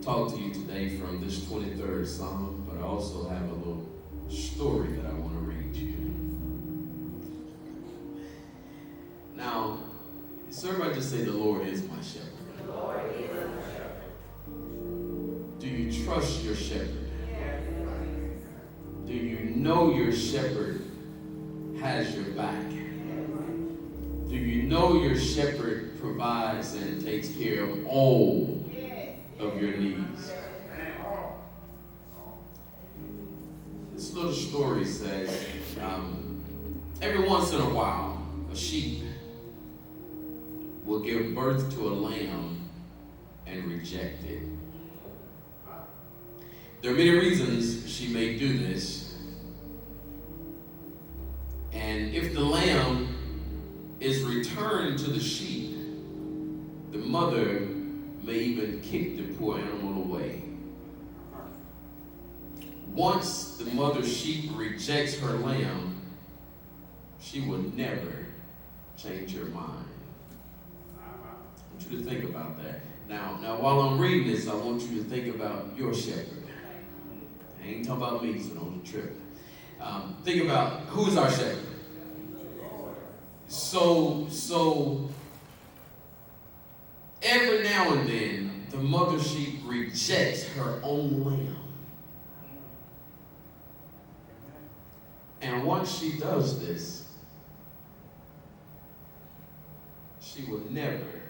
talk to you today from this 23rd Psalm, but I also have a little story that I want to read to you. Now, so everybody just say, the Lord is my shepherd. The Lord is my shepherd. Do you trust your shepherd? Yes. Do you know your shepherd has your back? Do you know your shepherd provides and takes care of all of your needs? This little story says, every once in a while, a sheep will give birth to a lamb and reject it. There are many reasons she may do this. And if the lamb is returned to the sheep, the mother may even kick the poor animal away. Once the mother sheep rejects her lamb, she will never change her mind. I want you to think about that. Now while I'm reading this, I want you to think about your shepherd. I ain't talking about me, so don't trip. Think about, who is our shepherd? So every now and then, the mother sheep rejects her own lamb. And once she does this, she will never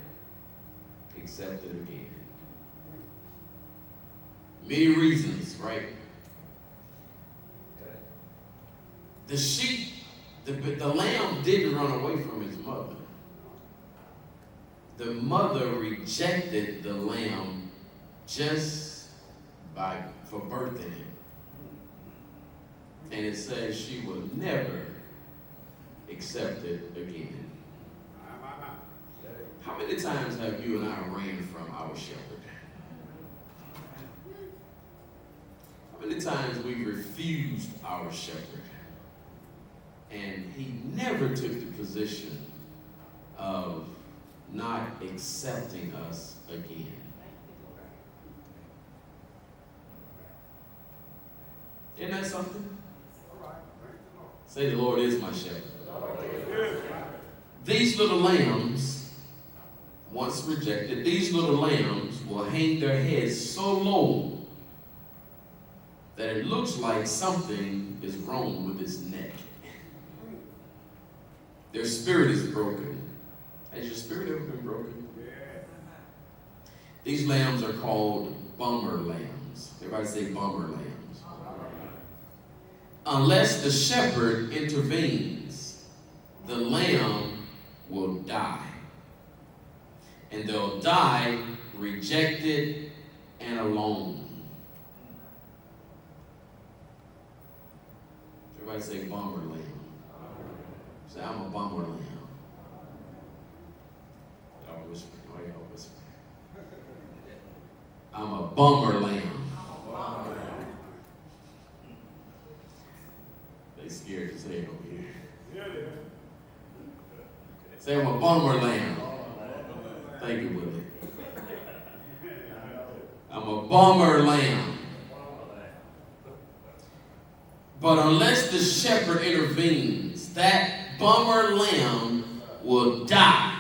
accept it again. Many reasons, right? The sheep, the lamb didn't run away from his mother. The mother rejected the lamb just for birthing him. And it says she will never accept it again. How many times have you and I ran from our shepherd? How many times we refused our shepherd? And he never took the position of not accepting us again. Isn't that something? Say, the Lord is my shepherd. These little lambs, once rejected, these little lambs will hang their heads so low that it looks like something is wrong with its neck. Their spirit is broken. Has your spirit ever been broken? These lambs are called bummer lambs. Everybody say bummer lambs. Unless the shepherd intervenes, the lamb will die. And they'll die rejected and alone. Everybody say bummer lamb. Say, I'm a bummer lamb. Y'all whisper. Y'all whisper. I'm a bummer lamb. They scared to say it over here. Say, I'm a bummer lamb. Thank you, Willie. I'm a bummer lamb. But unless the shepherd intervenes, that bummer lamb will die,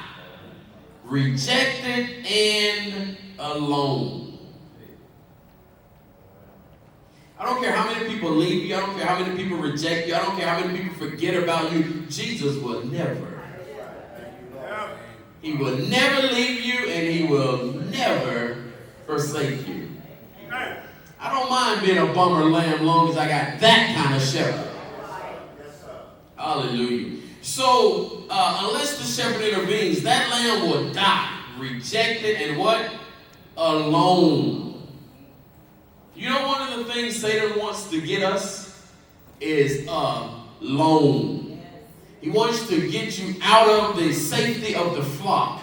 rejected and alone. I don't care how many people leave you. I don't care how many people reject you. I don't care how many people forget about you. Jesus will never. He will never leave you, and he will never forsake you. I don't mind being a bummer lamb as long as I got that kind of shepherd. Hallelujah. So, unless the shepherd intervenes, that lamb will die, rejected and what? Alone. You know, one of the things Satan wants to get us is alone. He wants to get you out of the safety of the flock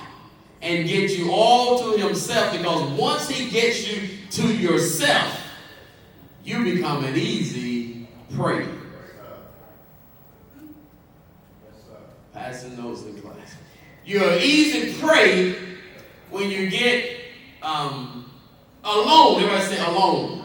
and get you all to himself, because once he gets you to yourself, you become an easy prey. Passing notes in class. You're an easy prey when you get Alone. Everybody say alone.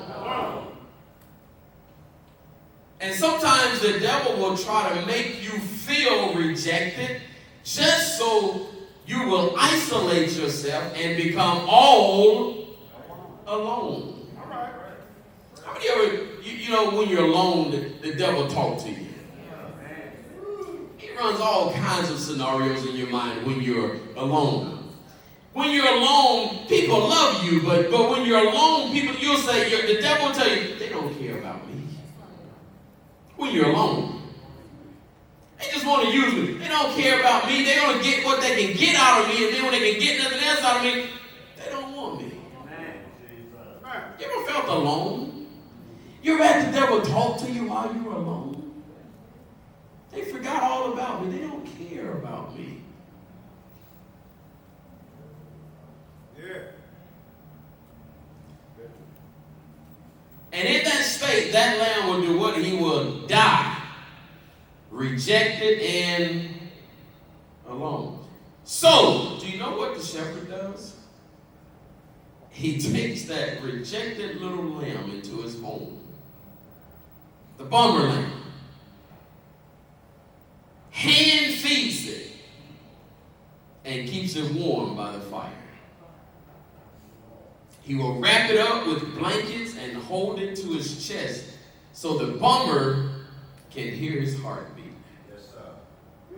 And sometimes the devil will try to make you feel rejected just so you will isolate yourself and become all alone. How many ever, you know, when you're alone, the devil talks to you? He runs all kinds of scenarios in your mind when you're alone. When you're alone, people love you, but when you're alone, you'll say, the devil will tell you, they don't care about me. When you're alone, they just want to use me. They don't care about me. They're going to get what they can get out of me, and then when they can get nothing else out of me, they don't want me. You ever felt alone? You ever had the devil talk to you while you were alone? They forgot all about me. They don't care about me. Yeah. And in that state, that lamb will do what? He will die. Rejected and alone. So, do you know what the shepherd does? He takes that rejected little lamb into his home. The bummer lamb. Hand feeds it. And keeps it warm by the fire. He will wrap it up with blankets and hold it to his chest so the bummer can hear his heartbeat. Yes, sir.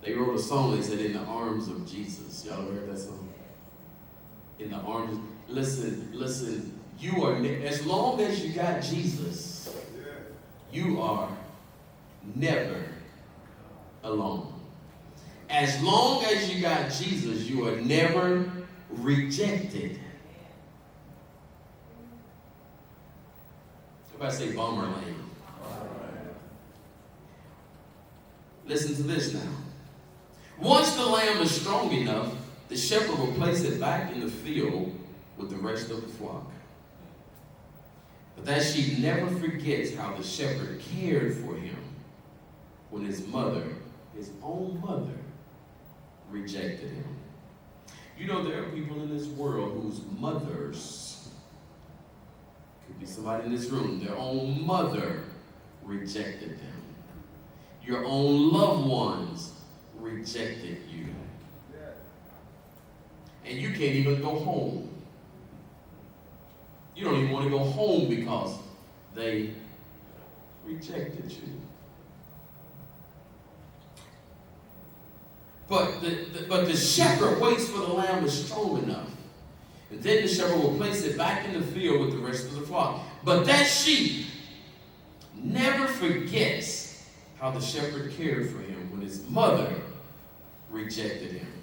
They wrote a song that said, "In the arms of Jesus." Y'all ever heard that song? In the arms. Listen. You are, as long as you got Jesus, you are never alone. As long as you got Jesus, you are never rejected. Everybody say bummer lamb. Listen to this now. Once the lamb is strong enough, the shepherd will place it back in the field with the rest of the flock. But that sheep never forgets how the shepherd cared for him when his own mother, rejected him. You know, there are people in this world whose mothers, could be somebody in this room, their own mother rejected them. Your own loved ones rejected you. And you can't even go home. You don't even want to go home because they rejected you. But the shepherd waits for the lamb is strong enough. And then the shepherd will place it back in the field with the rest of the flock. But that sheep never forgets how the shepherd cared for him when his mother rejected him.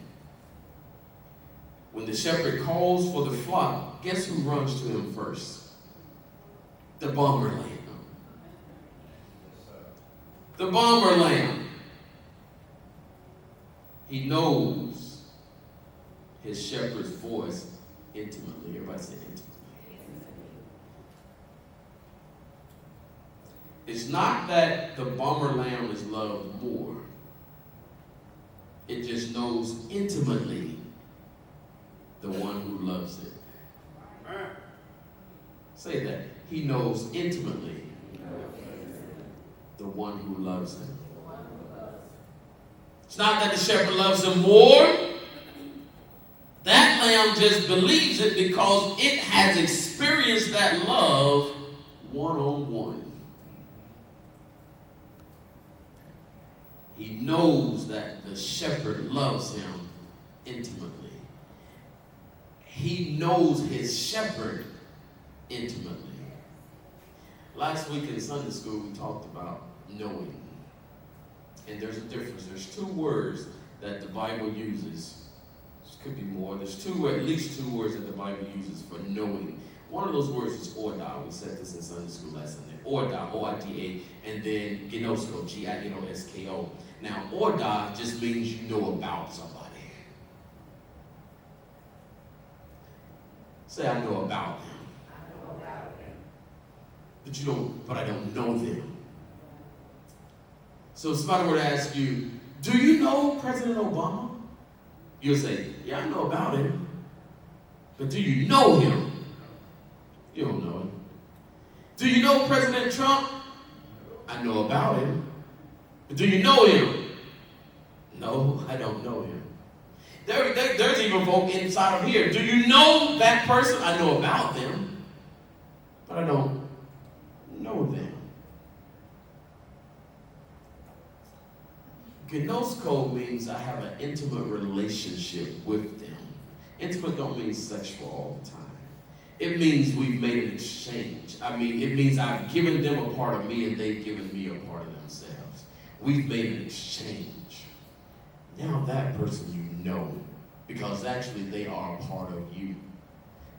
When the shepherd calls for the flock, guess who runs to him first? The bummer lamb. The bummer lamb. He knows his shepherd's voice intimately. Everybody say intimately. It's not that the bummer lamb is loved more. It just knows intimately the one who loves it. Say that. He knows intimately the one who loves him. It's not that the shepherd loves him more. That lamb just believes it because it has experienced that love one-on-one. He knows that the shepherd loves him intimately. He knows his shepherd intimately. Last week in Sunday school, we talked about knowing. And there's a difference. There's two words that the Bible uses. There could be more. There's at least two words that the Bible uses for knowing. One of those words is orda. We said this in Sunday school last Sunday. Orda, O-I-D-A, and then ginosko, G-I-N-O-S-K-O. Now, orda just means you know about somebody. Say, I know about them. But I don't know them. So if somebody were to ask you, do you know President Obama? You'll say, yeah, I know about him. But do you know him? You don't know him. Do you know President Trump? I know about him. But do you know him? No, I don't know him. There's even folk inside of here. Do you know that person? I know about them, but I don't know them. Gnosko means I have an intimate relationship with them. Intimate don't mean sexual all the time. It means we've made an exchange. I mean, it means I've given them a part of me and they've given me a part of themselves. We've made an exchange. Now that person you know, because actually they are a part of you.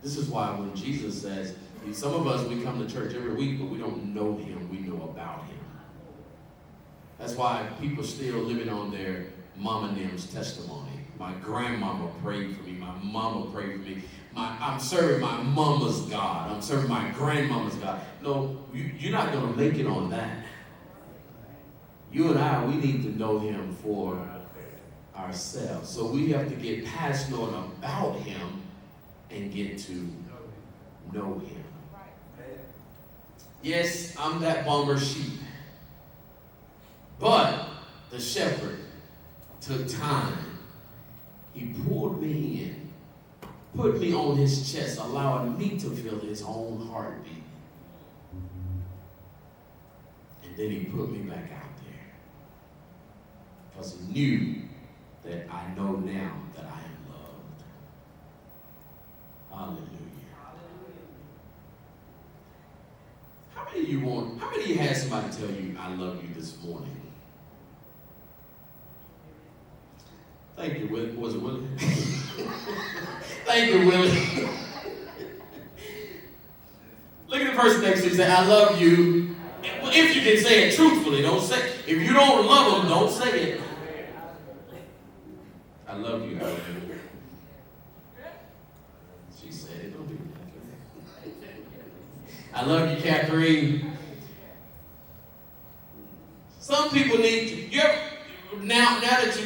This is why when Jesus says, some of us, we come to church every week, but we don't know him, we know about him. That's why people still living on their mama and them's testimony. My grandmama prayed for me, my mama prayed for me. I'm serving my mama's God. I'm serving my grandmama's God. No, you're not going to make it on that. You and I, we need to know him for ourselves. So we have to get past knowing about him and get to know him. Yes, I'm that bummer sheep. But the shepherd took time. He pulled me in, put me on his chest, allowing me to feel his own heartbeat. And then he put me back out there. Because he knew that I know now that I am loved. Hallelujah. How many of you had somebody tell you, I love you this morning? Thank you, Willie. Was it Willie? Thank you, Willie. Look at the person next to you and say, I love you. If you can say it truthfully, don't say it. If you don't love them, don't say it. I love you, Alvin. She said it. Don't do that. I love you, Catherine. Some people need to. Now that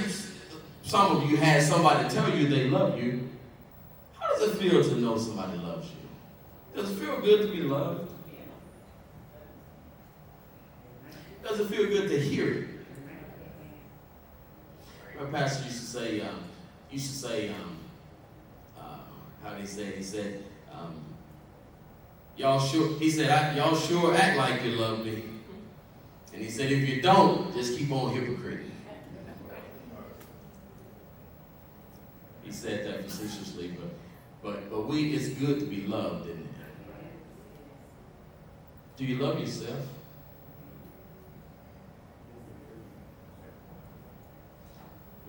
some of you had somebody tell you they love you, how does it feel to know somebody loves you? Does it feel good to be loved? Does it feel good to hear it? My pastor used to say, how did he say it? He said, y'all sure act like you love me. And he said, if you don't, just keep on hypocriting. He said that facetiously, but it's good to be loved, isn't it? Do you love yourself?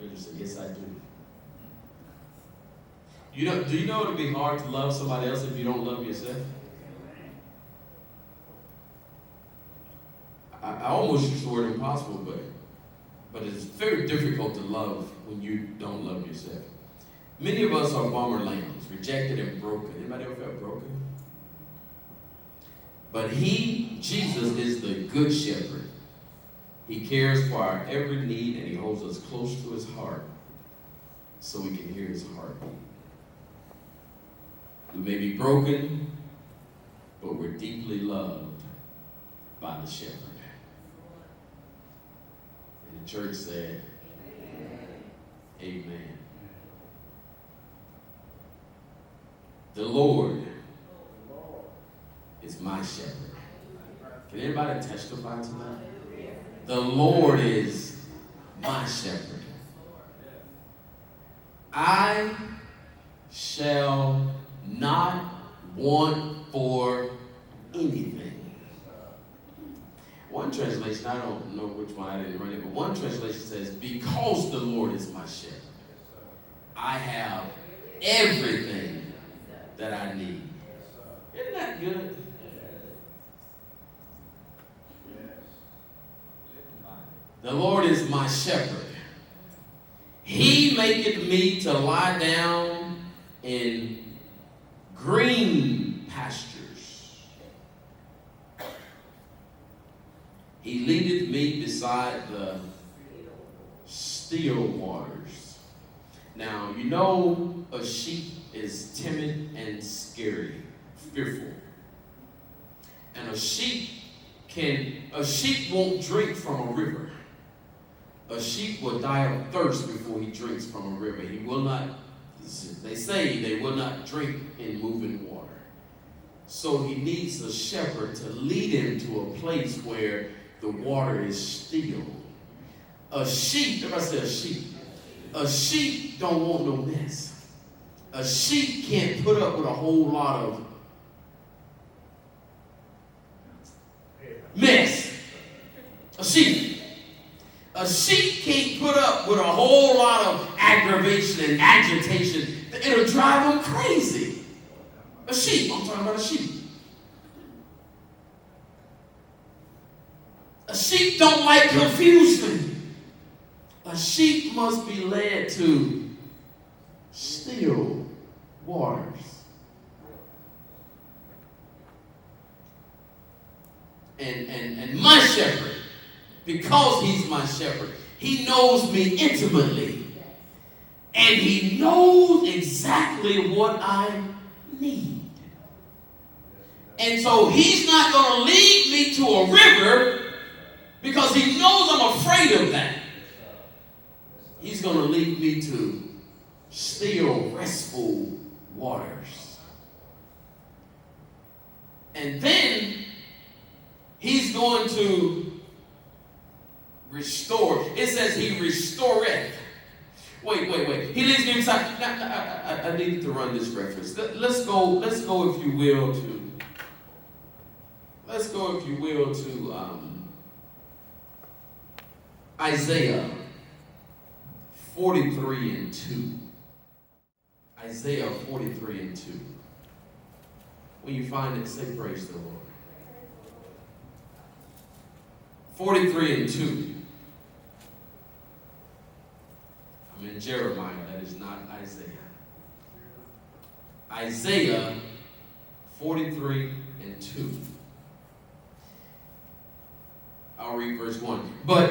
You say, yes, I do. Do you know it would be hard to love somebody else if you don't love yourself? I almost use the word impossible, but it's very difficult to love when you don't love yourself. Many of us are bummer lambs, rejected and broken. Anybody ever felt broken? But Jesus, is the good shepherd. He cares for our every need and he holds us close to his heart so we can hear his heartbeat. We may be broken, but we're deeply loved by the shepherd. And the church said, Amen. The Lord is my shepherd. Can anybody testify to that? The Lord is my shepherd. I shall not want for anything. One translation, I don't know which one, I didn't write it, but one translation says, because the Lord is my shepherd, I have everything that I need. Isn't that good? The Lord is my shepherd. He maketh me to lie down in green pastures. He leadeth me beside the still waters. Now, you know a sheep is timid and scary, fearful. And a sheep won't drink from a river. A sheep will die of thirst before he drinks from a river. He will not, they say they will not drink in moving water. So he needs a shepherd to lead him to a place where the water is still. A sheep, everybody say a sheep. A sheep don't want no mess. A sheep can't put up with a whole lot of mess. A sheep can't put up with a whole lot of aggravation and agitation. It'll drive them crazy. A sheep, I'm talking about a sheep. A sheep don't like confusion. A sheep must be led to still waters. And my shepherd, because he's my shepherd, he knows me intimately. And he knows exactly what I need. And so he's not going to lead me to a river because he knows I'm afraid of that. He's going to lead me to still, restful waters. And then he's going to restore. It says he restoreth. Wait. He leads me inside. Now, I need to run this reference. Let's go, if you will, to Isaiah 43 and 2. Isaiah 43 and 2. When you find it, say praise the Lord. 43 and 2. I'm in Jeremiah, that is not Isaiah. Isaiah 43 and 2. I'll read verse 1. But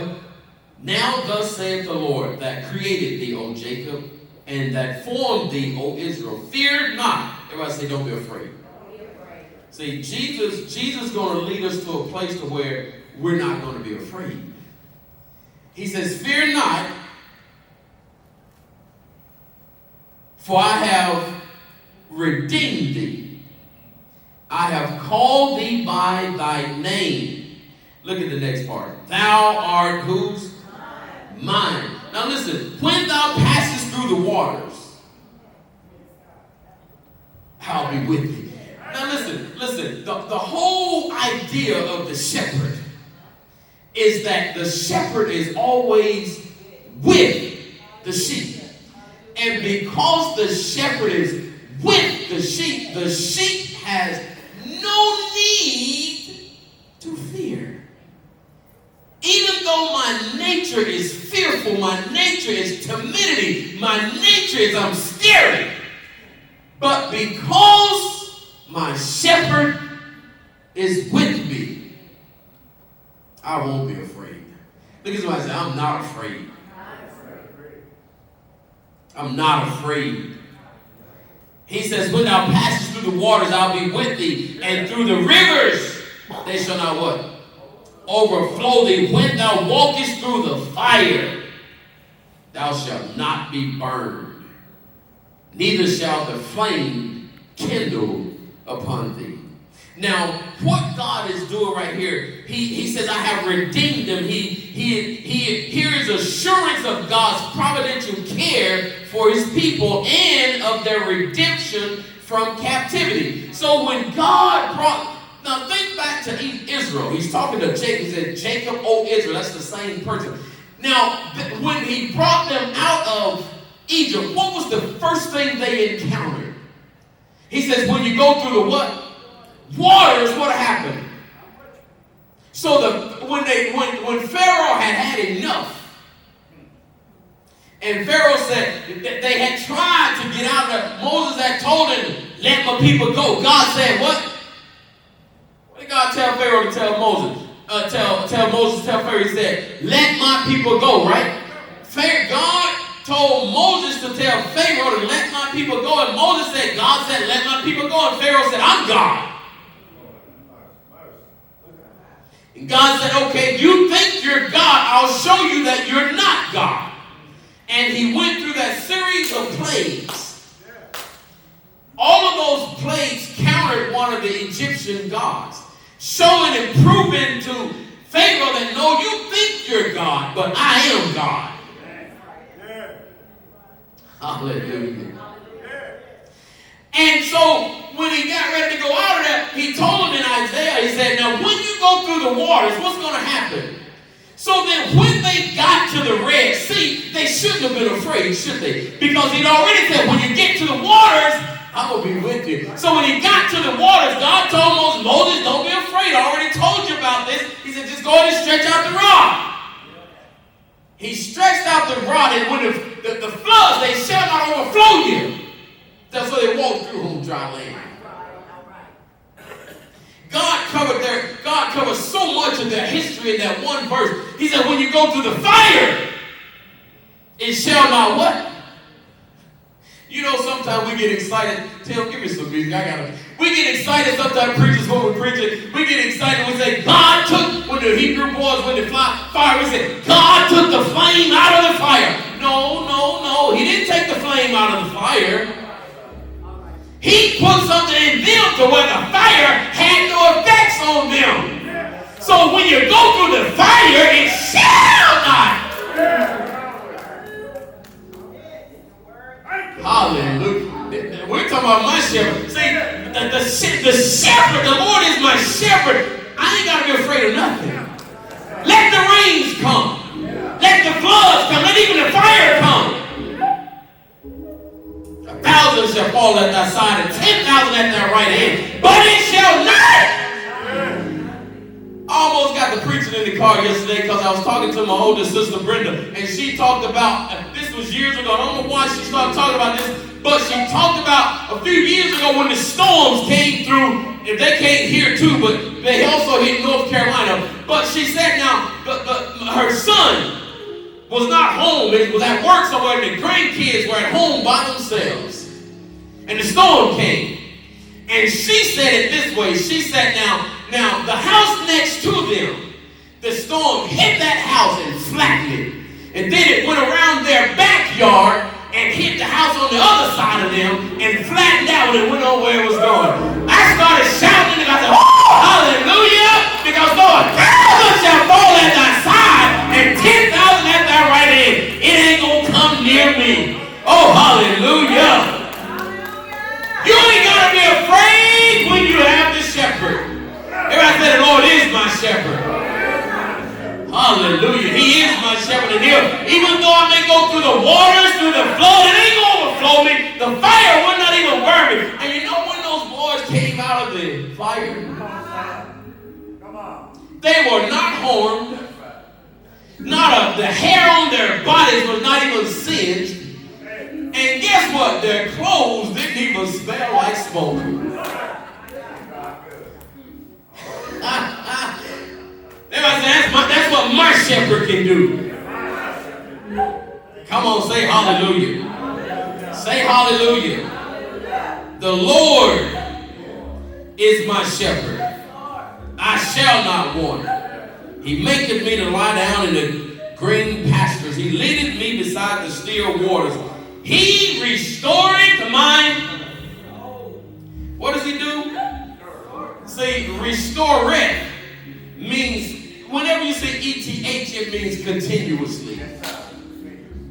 now thus saith the Lord that created thee, O Jacob, and that formed thee, O Israel. Fear not. Everybody say, don't be afraid. Don't be afraid. See, Jesus is going to lead us to a place to where we're not going to be afraid. He says, fear not, for I have redeemed thee. I have called thee by thy name. Look at the next part. Thou art whose? Mine. Now listen, when thou passest through the waters, I'll be with thee. Now listen, the whole idea of the shepherd is that the shepherd is always with the sheep. And because the shepherd is with the sheep has no need to fear. Even though my nature is fearful, my nature is timidity, my nature is I'm scary. But because my shepherd is with me, I won't be afraid. Look at somebody say, I'm not afraid. I'm not afraid. He says, when thou passest through the waters, I'll be with thee. And through the rivers, they shall not what? Overflow thee. When thou walkest through the fire, thou shalt not be burned. Neither shall the flame kindle upon thee. Now, what God is doing right here, he says, I have redeemed them. Here is assurance of God's providential care for his people and of their redemption from captivity. So when God now think back to Israel. He's talking to Jacob. He said, Jacob, O Israel. That's the same person. Now, when he brought them out of Egypt, what was the first thing they encountered? He says, when you go through the what? Waters, what happened? So when Pharaoh had enough, and Pharaoh said they had tried to get out there. Moses had told him, let my people go. God said, what? What did God tell Pharaoh to tell Moses? Tell Pharaoh, he said, let my people go, right? God told Moses to tell Pharaoh to let my people go. And Moses said, God said, let my people go. And Pharaoh said, I'm God. And God said, okay, you think you're God. I'll show you that you're not God. And he went through that series of plagues. All of those plagues countered one of the Egyptian gods, showing and proving to Pharaoh that no, you think you're God, but I am God. Hallelujah. And so when he got ready to go out of there, he told him in Isaiah, he said, now when you go through the waters, what's going to happen? So then when they got to the Red Sea, they shouldn't have been afraid, should they? Because he'd already said, when you get to the waters, I'm going to be with you. So when he got to the waters, God told Moses, don't be afraid. I already told you about this. He said, just go ahead and stretch out the rod. He stretched out the rod, and when the floods, they shall not overflow you. That's why they walked through on dry land. God covered so much of their history in that one verse. He said, when you go through the fire, it shall not what? You know, sometimes we get excited. Tim, give me some music. We get excited sometimes, preachers, when we're preaching. We get excited when we say, God took, when the Hebrew boys went to fire, we say, God took the flame out of the fire. No. He didn't take the flame out of the fire. He put something in them to where the fire had no effects on them. So when you go through the fire, it shall not. Hallelujah. We're talking about my shepherd. See, the shepherd, the Lord is my shepherd. I ain't got to be afraid of nothing. Let the rains come. Let the floods come. Let even the fire come. 1,000 shall fall at thy side and 10,000 at thy right hand, but it shall not. I almost got to preaching in the car yesterday because I was talking to my older sister Brenda, and she talked about, this was years ago, I don't know why she started talking about this, but she talked about a few years ago when the storms came through, and they came here too, but they also hit North Carolina. But she said now, her son was not home. It was at work somewhere, and the grandkids were at home by themselves. And the storm came. And she said it this way. She said, now the house next to them, the storm hit that house and flattened it. And then it went around their backyard and hit the house on the other side of them and flattened out and went on where it was going. I started shouting and I said, oh, hallelujah, because Lord, 1,000 shall fall at thy side and 10,000 at thy right hand. It ain't going to come near me. Oh, hallelujah. You ain't got to be afraid when you have the shepherd. Everybody say the Lord is my shepherd. Hallelujah. He is my shepherd. And even though I may go through the waters, through the flood, it ain't going to overflow me. The fire will not even burn me. And you know when those boys came out of the fire? They were not harmed. The hair on their bodies was not even singed. And guess what? Their clothes didn't even smell like smoke. Everybody say, that's what my shepherd can do. Come on, say hallelujah. Say hallelujah. The Lord is my shepherd. I shall not want. He maketh me to lie down in the green pastures. He leadeth me beside the still waters. He restoreth mine. What does he do? See, restoreth means, whenever you say ETH, it means continuously.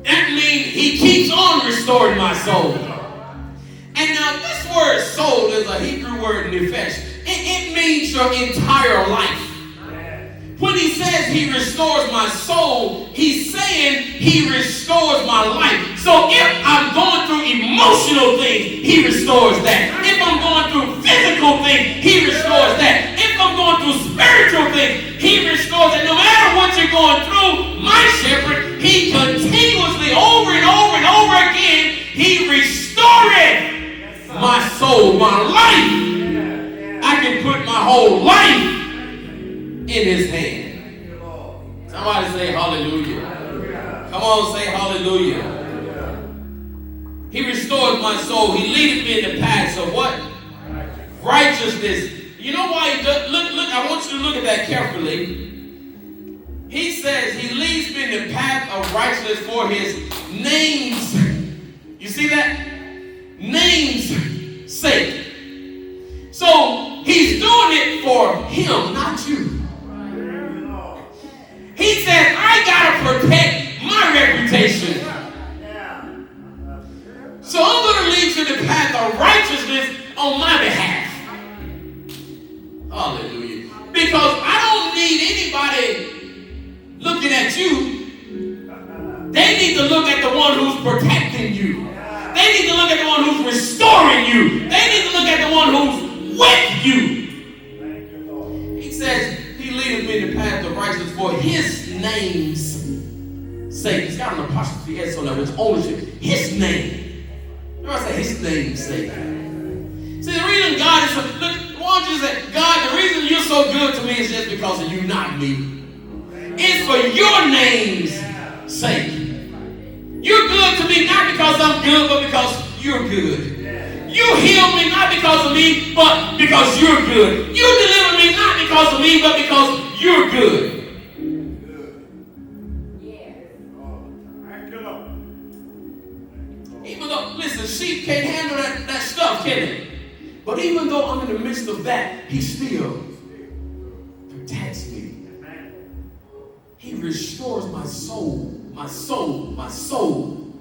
That means he keeps on restoring my soul. And now this word soul is a Hebrew word, nefesh. It means your entire life. When he says he restores my soul, he's saying he restores my life. So if I'm going through emotional things, he restores that. If I'm going through physical things, he restores that. If I'm going through spiritual things, he restores it. No matter what you're going through, my shepherd, he continuously, over and over and over again, he restored my soul, my life. I can put my whole life in his hand. Somebody say hallelujah. Come on, say hallelujah. restores my soul. He leadeth me in the paths of what? Righteousness. You know why he does? Look, I want you to look at that carefully. He says he leads me in the path of righteousness for his name's sake. You see that? Name's sake. So he's doing it for him, not you. He says, I gotta protect my reputation. So I'm going to lead you in the path of righteousness on my behalf. Hallelujah. Because I don't need anybody looking at you. They need to look at the one who's protecting you. They need to look at the one who's restoring you. They need to look at the one who's with you. He says, he leadeth me in the path of righteousness for his name's sake. It's got an apostrophe S on that, which ownership. His name. Everybody say his name's sake. See, the reason God is so, look, why don't you say, God, the reason you're so good to me is just because of you, not me. It's for your name's sake. You're good to me not because I'm good, but because you're good. You heal me not because of me, but because you're good. You deliver me not because of me, but because you're good. Even though, listen, sheep can't handle that stuff, can they? But even though I'm in the midst of that, he still protects me. He restores my soul, my soul, my soul.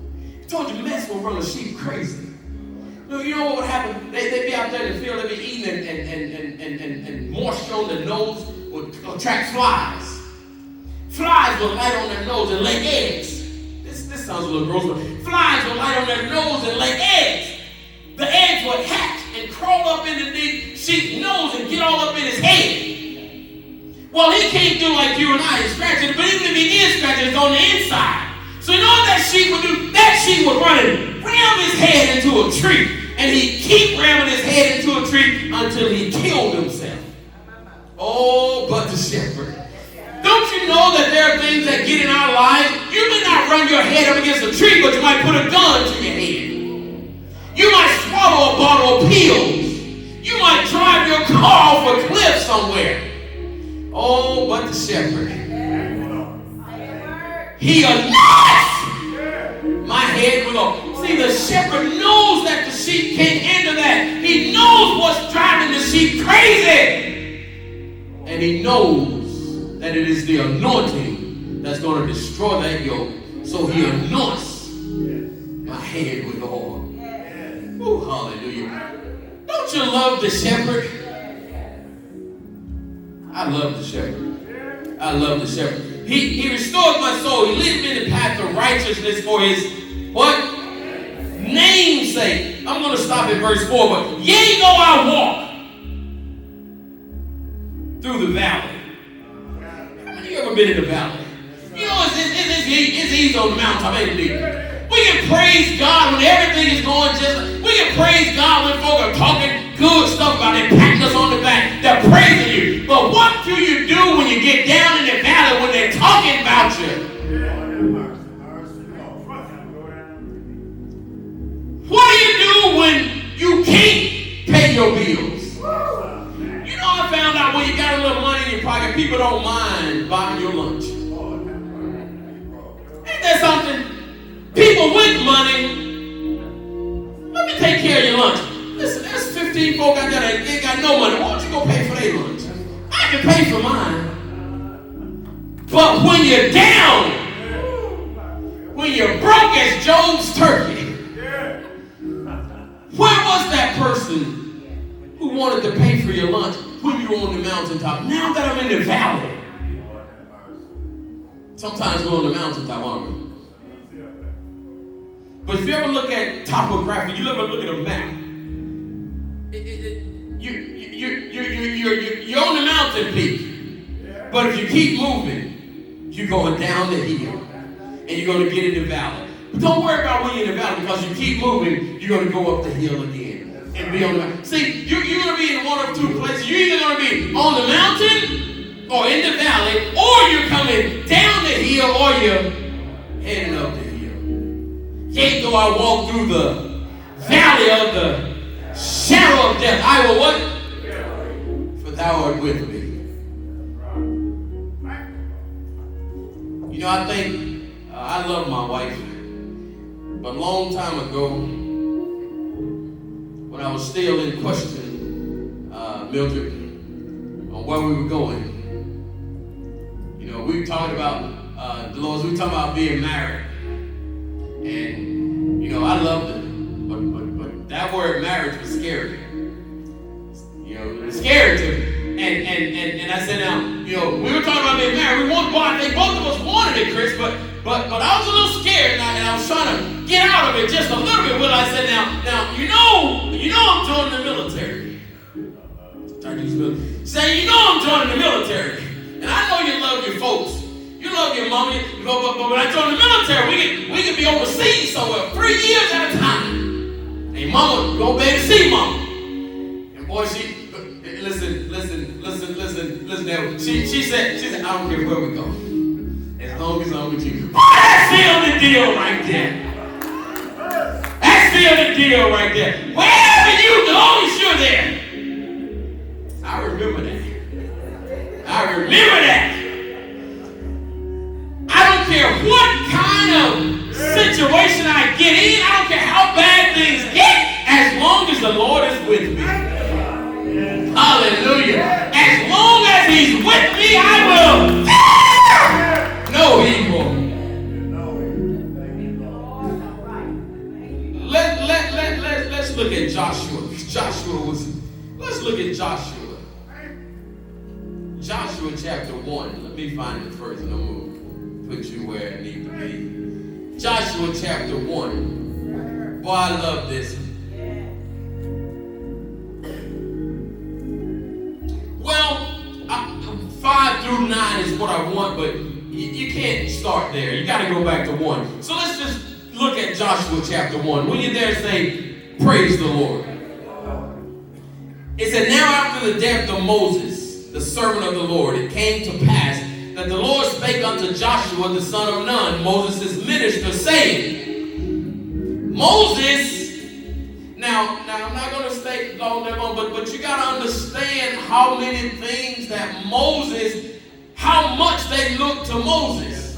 I told you, mess will run a sheep crazy. You know what would happen? They'd be out there in the field, they'd be eating and moisture on their nose would attract flies. Flies would light on their nose and lay eggs. This sounds a little gross, but flies would light on their nose and lay eggs. The eggs would hatch and crawl up into the sheep's nose and get all up in his head. Well, he can't do like you and I and scratch it, but even if he is scratching, it's on the inside. So you know what that sheep would do? That sheep would run and ram his head into a tree. And he'd keep ramming his head into a tree until he killed himself. Oh, but the shepherd. Don't you know that there are things that get in our lives? You may not run your head up against a tree, but you might put a gun to your head. You might swallow a bottle of pills. You might drive your car off a cliff somewhere. Oh, but the shepherd. He anoints my head with oil. See, the shepherd knows that the sheep can't handle that. He knows what's driving the sheep crazy. And he knows that it is the anointing that's going to destroy that yoke. So he anoints my head with oil. Oh, hallelujah. Don't you love the shepherd? I love the shepherd. I love the shepherd. He restores my soul. He leads me in the path of righteousness for his what? Name's sake. I'm going to stop at verse 4. But yea, though I walk through the valley. How many of you ever been in the valley? You know, it's easy on the mountaintop, ain't it? We can praise God when everything is going just. We can praise God when folk are talking good stuff about it, patting us on the back. They're praising you. But what do you do when you get down in the valley when they're talking about you? What do you do when you can't pay your bills? You know, I found out when you got a little money in your pocket, people don't mind buying your lunch. Ain't that something? People with money, let me take care of your lunch. Listen, there's 15 folk out there that ain't got no money. Why don't you go pay for their lunch? I can pay for mine. But when you're down, when you're broke as Job's turkey, where was that person who wanted to pay for your lunch when you were on the mountaintop? Now that I'm in the valley. Sometimes we're on the mountaintop, aren't we? But if you ever look at topography, you ever look at a map, you're on the mountain peak. But if you keep moving, you're going down the hill. And you're going to get in the valley. But don't worry about when you're in the valley, because you keep moving, you're going to go up the hill again. And be on the mountain. See, you're going to be in one of two places. You're either going to be on the mountain or in the valley, or you're coming down the hill, or you're heading up the hill. Yea, though I walk through the valley of the shadow of death, I will what? For thou art with me. You know, I think I love my wife, but a long time ago, when I was still in question, Mildred, on where we were going, you know, we were talking about Dolores, we were talking about being married, and you know, I loved it, but that word marriage was scary. You know, it was scary to me. And I said, now, you know, we were talking about being married. I think both of us wanted it, Chris, but I was a little scared, and I was trying to get out of it just a little bit. Well, I said, now, you know, I'm joining the military. Say, you know, I'm joining the military, and I know you love your folks, you love your mommy, but when I join the military, we can be overseas somewhere 3 years at a time. Hey, mama, go back to see mama. And boy, listen there. She said, I don't care where we go, as long as I'm with you. Boy, that's still the deal right there. That's still the deal right there. Wherever you go, as long as you're there. I remember that. I don't care what kind of situation I get in. I don't care how bad things get, as long as the Lord is with me. Hallelujah. As long as He's with me, I will fear no evil. Let's look at Joshua. Let's look at Joshua. Joshua chapter 1. Let me find it first, and I'm going to put you where it needs to be. Joshua chapter 1. Boy, I love this. Well, 5 through 9 is what I want, but you can't start there. You got to go back to 1. So let's just look at Joshua chapter 1. When you're there, say, praise the Lord. It said, now after the death of Moses, the servant of the Lord, it came to pass that the Lord spake unto Joshua, the son of Nun, Moses' minister, saying, Moses, now I'm not going to stay long there, but you got to understand how many things that Moses, how much they looked to Moses,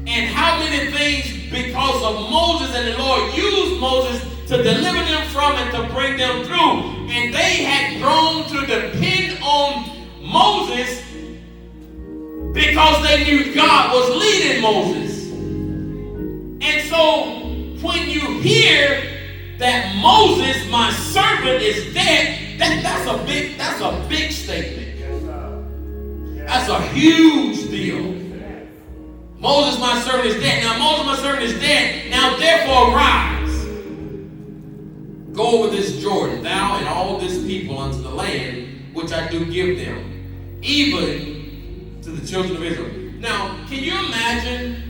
and how many things because of Moses and the Lord used Moses to deliver them from and to bring them through. And they had grown to depend on Moses because they knew God was leading Moses. And so when you hear that Moses, my servant, is dead, that's a big statement. That's a huge deal. Moses, my servant, is dead. Now Moses, my servant, is dead. Now therefore rise. Go over this Jordan, thou and all this people, unto the land which I do give them, even to the children of Israel. Now, can you imagine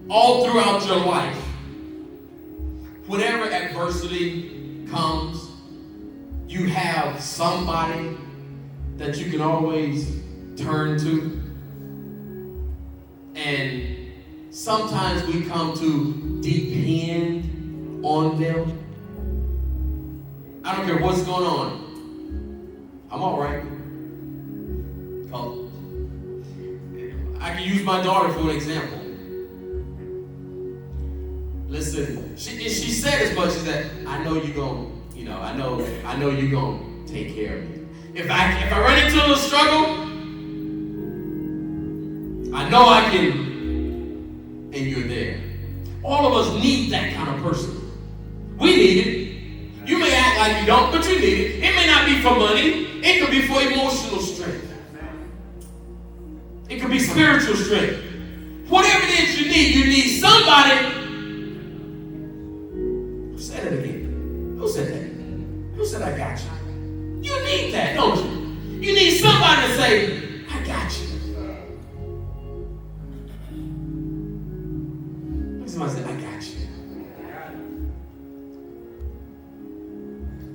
all throughout your life, whenever adversity comes, you have somebody that you can always turn to? And sometimes we come to depend on them. I don't care what's going on. I'm all right. I can use my daughter for an example. Listen, she said as much as that. I know you're gonna, I know you're gonna take care of me. If I run into a little struggle, I know I can, and you're there. All of us need that kind of person. We need it. You may act like you don't, but you need it. It may not be for money. It could be for emotional strength. It could be spiritual strength. Whatever it is you need somebody. Who said it again? Who said that? Who said I got you? You need that, don't you? You need somebody to say, I got you. Somebody said, I got you.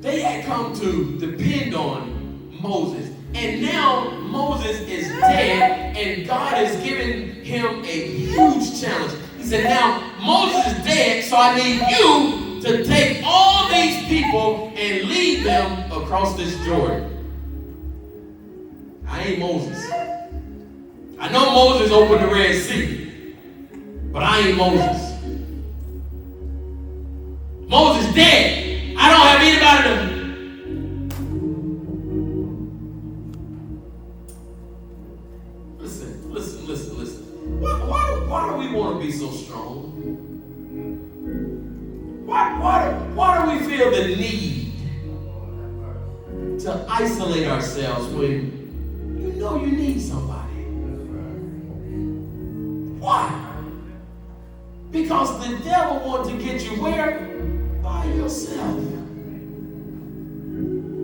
They had come to depend on Moses. And now Moses is dead, and God has given him a huge challenge. He said, now Moses is dead, so I need you to take all these people and lead them across this Jordan. I ain't Moses. I know Moses opened the Red Sea, but I ain't Moses. Moses dead. I don't have anybody to. Listen. Why do we want to be so strong? Why do we feel the need to isolate ourselves when you know you need somebody? Why? Because the devil wants to get you where? By yourself.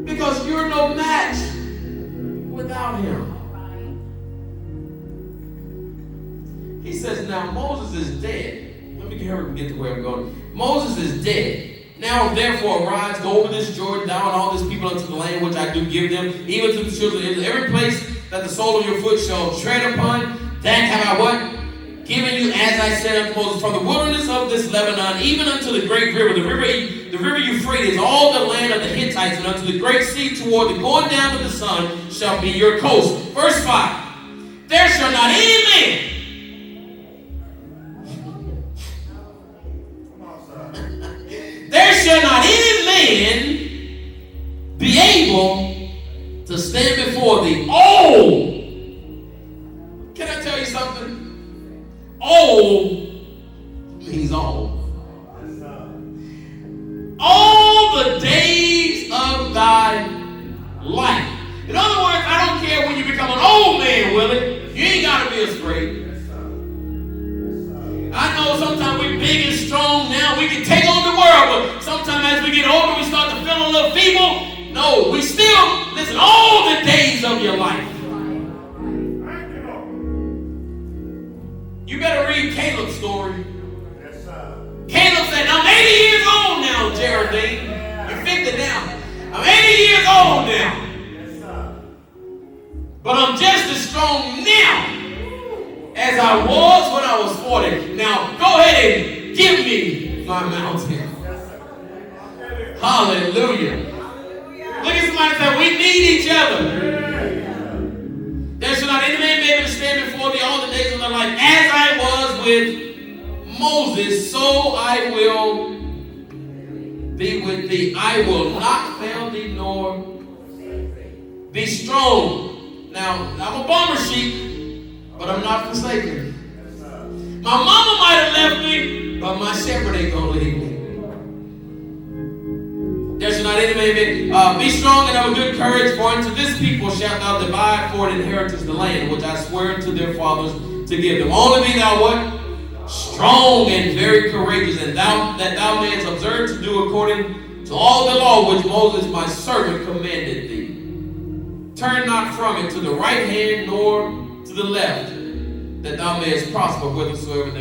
Because you're no match without him. He says, now Moses is dead. Let me get to where I'm going. Moses is dead. Now therefore arise, go over this Jordan, thou and all this people unto the land which I do give them, even to the children of Israel. Every place that the sole of your foot shall tread upon, that have I what? Given you, as I said unto Moses, from the wilderness of this Lebanon, even unto the great river, the river Euphrates, all the land of the Hittites, and unto the great sea toward the going down of the sun shall be your coast. Verse 5. There shall not any man there shall not any man be able to stand before thee. Oh! Can I tell you something? Old means all. All the days of thy life. In other words, I don't care when you become an old man, Willie. You ain't got to be afraid. I know sometimes we're big and strong now. We can take on the world. But sometimes as we get older, we start to feel a little feeble. No, we still, listen, all the days of your life. You better read Caleb's story. Yes, sir. Caleb said, I'm 80 years old now, Geraldine. You're 50 now. I'm 80 years old now. Yes, sir. But I'm just as strong now as I was when I was 40. Now, go ahead and give me my mountain. Yes, hallelujah. Look at somebody and say, we need each other. There shall not any man be able to stand before thee all the days of thy life. As I was with Moses, so I will be with thee. I will not fail thee nor be strong. Now, I'm a bomber sheep, but I'm not forsaken. My mama might have left me, but my shepherd ain't going to leave me. There shall not any man be strong and of a good courage, for unto this people shalt thou divide for an inheritance the land, which I swear to their fathers to give them. Only be thou what? Strong and very courageous, and that thou mayest observe to do according to all the law which Moses my servant commanded thee. Turn not from it to the right hand nor to the left, that thou mayest prosper whithersoever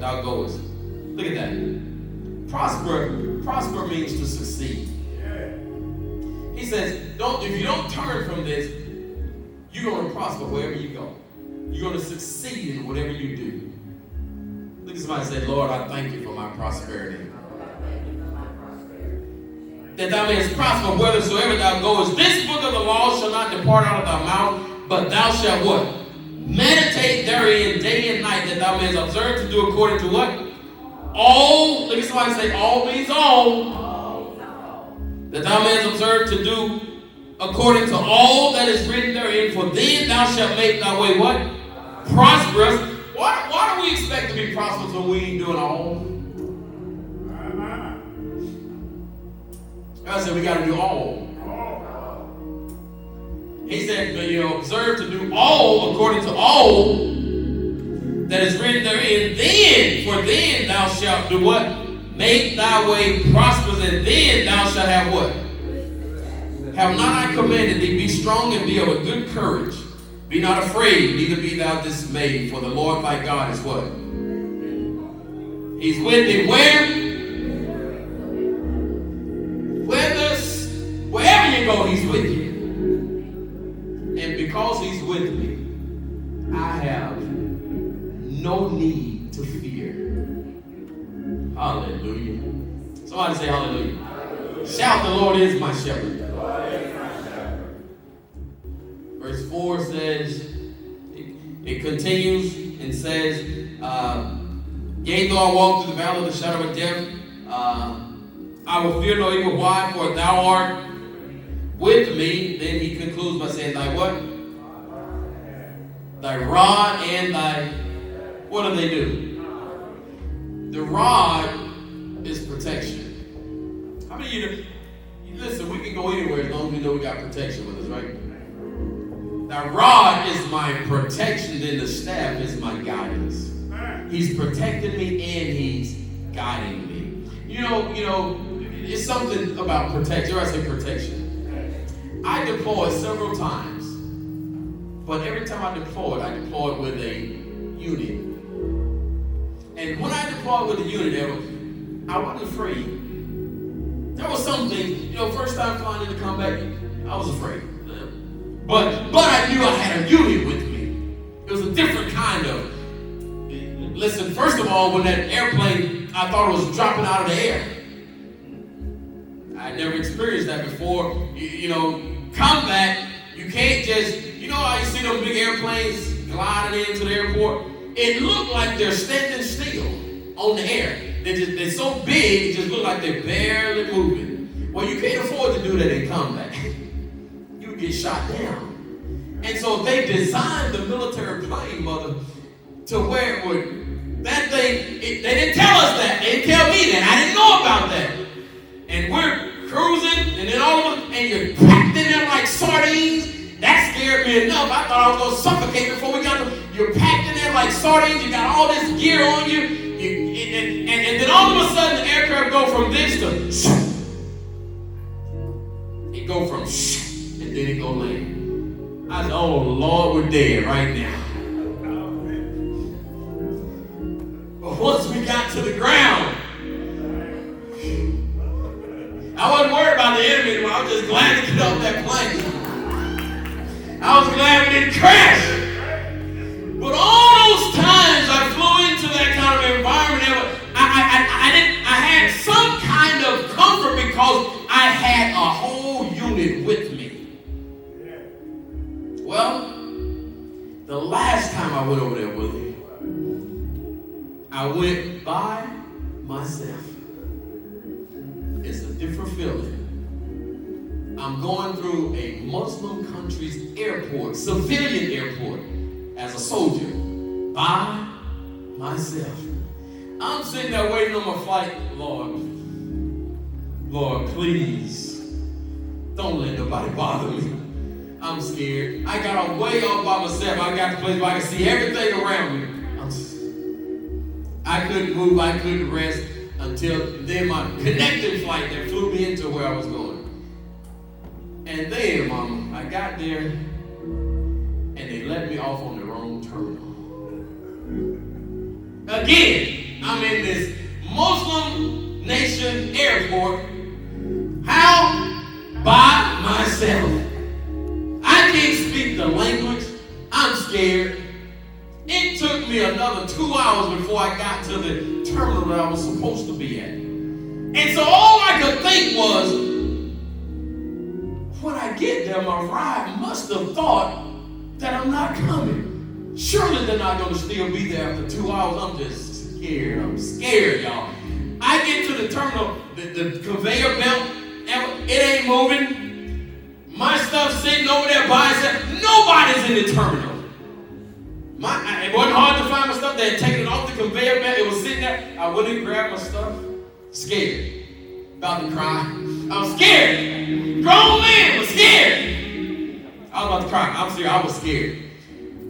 thou goest. Look at that. Prosper means to succeed. He says, if you don't turn from this, you're going to prosper wherever you go. You're going to succeed in whatever you do. Look at somebody and say, Lord, I thank you for my prosperity. That thou mayest prosper whithersoever thou goest. This book of the law shall not depart out of thy mouth, but thou shalt what? Meditate therein day and night, that thou mayest observe to do according to what? All. Look at somebody and say, all means all. That thou mayest observe to do according to all that is written therein, for then thou shalt make thy way what? Prosperous. Why do we expect to be prosperous when we ain't doing all? I said we got to do all. He said, observe to do all according to all that is written therein. For then thou shalt do what? Make thy way prosperous, and then thou shalt have what? Have not I commanded thee, be strong and be of a good courage. Be not afraid, neither be thou dismayed, for the Lord thy God is what? He's with thee where? Wherever you go, he's with you. And because he's with me, I have no need to fear. Hallelujah. Somebody say hallelujah. Shout, the Lord is my shepherd. Verse 4 says, it continues and says, yea, though I walk through the valley of the shadow of death, I will fear no evil. Why? For thou art with me. Then he concludes by saying, thy what? Thy rod and thy, what do they do? The rod is protection. How many of you know? Listen, we can go anywhere as long as we know we got protection with us, right? The rod is my protection, then the staff is my guidance. He's protecting me and he's guiding me. You know, it's something about protection. I say protection. I deployed several times, but every time I deployed with a unit. And when I deployed with a unit, I wasn't afraid. There was something, first time flying in the combat, I was afraid. But I knew I had a unit with me. It was a different kind of. Listen, first of all, when that airplane, I thought it was dropping out of the air. I never experienced that before. Combat, you can't just, how you see those big airplanes gliding into the airport? It looked like they're standing still on the air. They're so big, it just looked like they're barely moving. Well, you can't afford to do that in combat. You get shot down. And so they designed the military plane, mother, to where it would, that thing, they didn't tell us that. They didn't tell me that. I didn't know about that. And we're cruising, and then all of us, and you're packed in there like sardines. That scared me enough. I thought I was going to suffocate before we got to, you're packed in there like sardines. You got all this gear on you. And then all of a sudden, the aircraft go from this to shoo. It go from shoo, and then it go land. I said, oh, Lord, we're dead right now. But once we got to the ground, I wasn't worried about the enemy anymore. I was just glad to get off that plane. I was glad we didn't crash. But all those times I flew into that kind of environment, I had some kind of comfort because I had a whole unit with me. Well, the last time I went over there, Willie, I went by myself. It's a different feeling. I'm going through a Muslim country's airport, civilian airport, as a soldier, by myself. I'm sitting there waiting on my flight. Lord, please, don't let nobody bother me. I'm scared. I got way off by myself. I got to a place where I can see everything around me. I couldn't move. I couldn't rest until then my connecting flight that flew me into where I was going. And then, Mama, I got there, and they let me off on the wrong terminal. Again, I'm in this Muslim nation airport. How? By myself. I can't speak the language. I'm scared. It took me another 2 hours before I got to the terminal that I was supposed to be at. And so all I could think was, when I get there, my ride must have thought that I'm not coming. Surely they're not going to still be there after 2 hours. I'm just scared. I'm scared, y'all. I get to the terminal, the conveyor belt, it ain't moving. My stuff sitting over there by itself. Nobody's in the terminal. It wasn't hard to find my stuff. They had taken it off the conveyor belt. It was sitting there. I went and grabbed my stuff. Scared. About to cry. I was scared. Grown man was scared. I was about to cry. I'm serious. I was scared.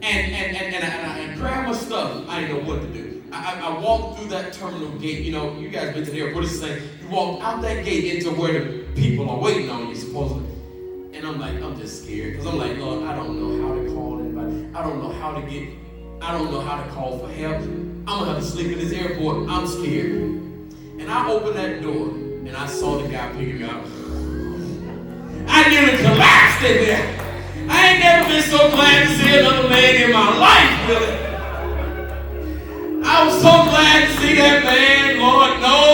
And I grabbed my stuff. I didn't know what to do. I walked through that terminal gate. You guys been to the airport. It's the same. You walk out that gate into where the people are waiting on you, supposedly. And I'm just scared. Because I'm like, Lord, I don't know how to call anybody. I don't know how to call for help. I'm going to have to sleep in this airport. I'm scared. And I opened that door, and I saw the guy picking me up. I nearly collapsed in there. I ain't never been so glad to see another man in my life, really. I was so glad to see that man. Lord knows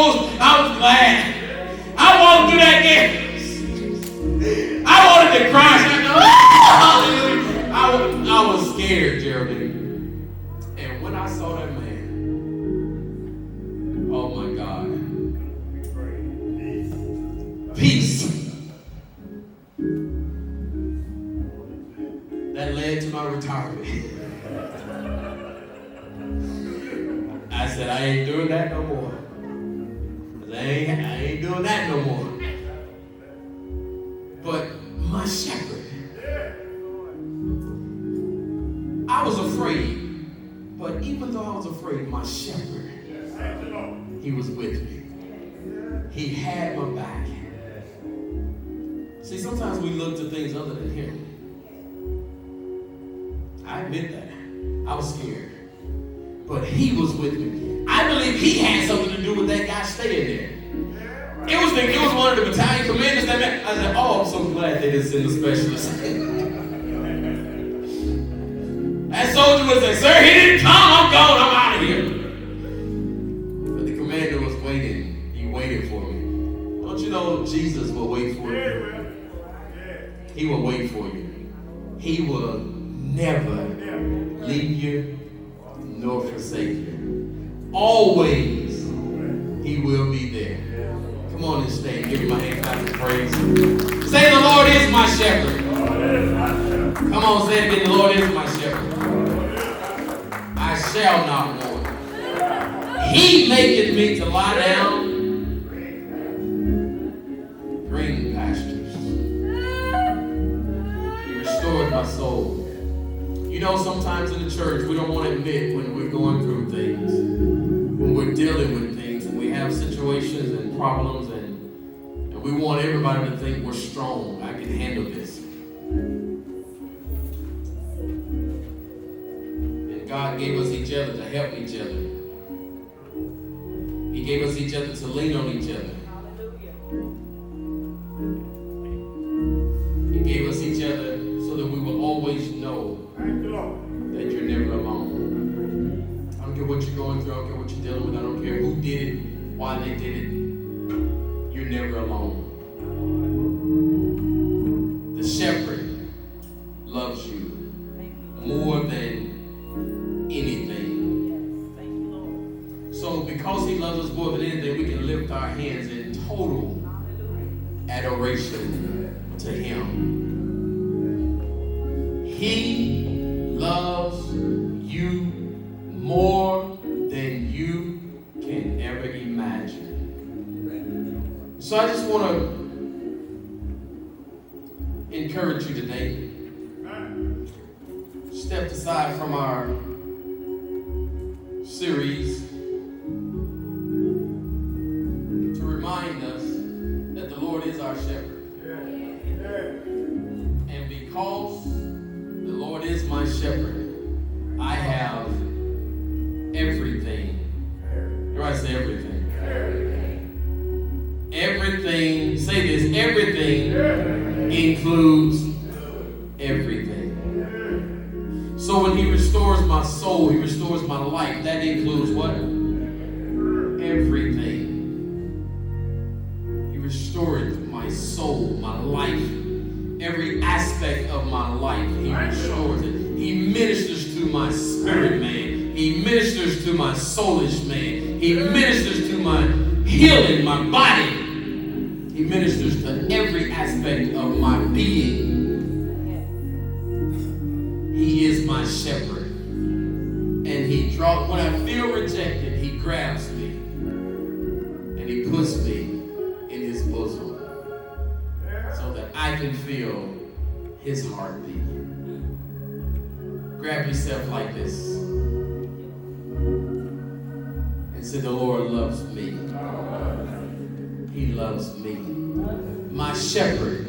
I said, I ain't doing that no more. I ain't doing that no more. But my shepherd, I was afraid. But even though I was afraid, my shepherd, he was with me. He had my back. See, sometimes we look to things other than him. I admit that. I was scared. But he was with me. I believe he had something to do with that guy staying there. It was one of the battalion commanders that met. I said, oh, I'm so glad they didn't send a specialist. That soldier would say, sir, he didn't come, I'm gone, I'm out of here. But the commander was waiting. He waited for me. Don't you know Jesus will wait for you? He will wait for you. He will never leave you nor forsake you. Always, he will be there. Come on and stand. Give me my hand clap of praise. Say, the Lord is my shepherd. Come on, say it again. The Lord is my shepherd. I shall not want. He maketh me to lie down green pastures. He restores my soul. You know, sometimes in the church, we don't want to admit when we're going through things, when we're dealing with things, and we have situations and problems, and we want everybody to think we're strong. I can handle this. And God gave us each other to help each other. He gave us each other to lean on each other. He gave us each other so that we will always know that you're never alone. I don't care what you're going through. I don't care what you're dealing with. I don't care who did it, why they did it. You're never alone. The shepherd loves you more than anything. So because he loves us more than anything, we can lift our hands in total adoration to him. He loves you more than you can ever imagine. So I just want to encourage you today. Step aside from our series to remind us that the Lord is our shepherd. And because the Lord is my shepherd, I have everything. Everybody say everything. Everything, say this, everything includes everything. So when he restores my soul, he restores my life, that includes what? Everything. He restores my soul, my life, every aspect of my life. He restores it. He ministers to my spirit man. He ministers to my soulish man. He ministers to my healing, my body. He ministers to every aspect of my being. He is my shepherd. And he draws, when I feel rejected, he grabs me. And he puts me in his bosom. So that I can feel his heartbeat. Grab yourself like this. And say, the Lord loves me. He loves me. My shepherd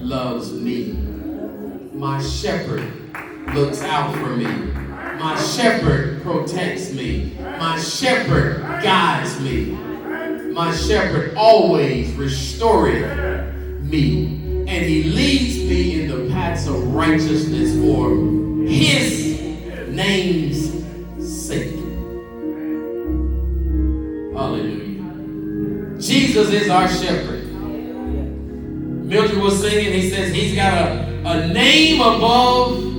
loves me. My shepherd looks out for me. My shepherd protects me. My shepherd guides me. My shepherd always restoreth me. And he leads me in the paths of righteousness for his name's sake. Hallelujah. Jesus is our shepherd. Mildred was singing, he says he's got a name above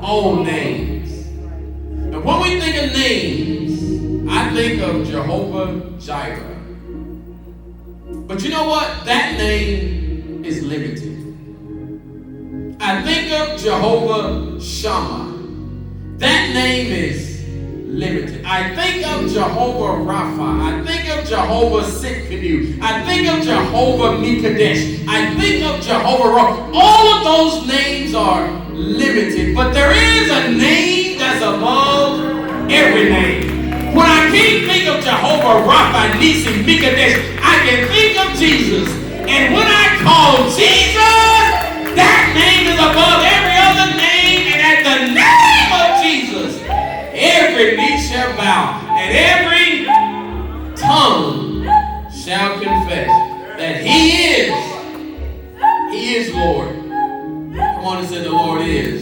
all names. And when we think of names, I think of Jehovah Jireh. But you know what? That name is limited. I think of Jehovah Shammah. That name is limited. I think of Jehovah Rapha. I think of Jehovah Sitkanu. I think of Jehovah Mikadesh. I think of Jehovah Ra. All of those names are limited, but there is a name that's above every name. When I can't think of Jehovah Rapha, Nisi, Mikadesh, I can think of Jesus. And when I call Jesus, that name is above every other name. And at the name of Jesus, every knee shall bow and every tongue shall confess that He is Lord. Come on and say the Lord is.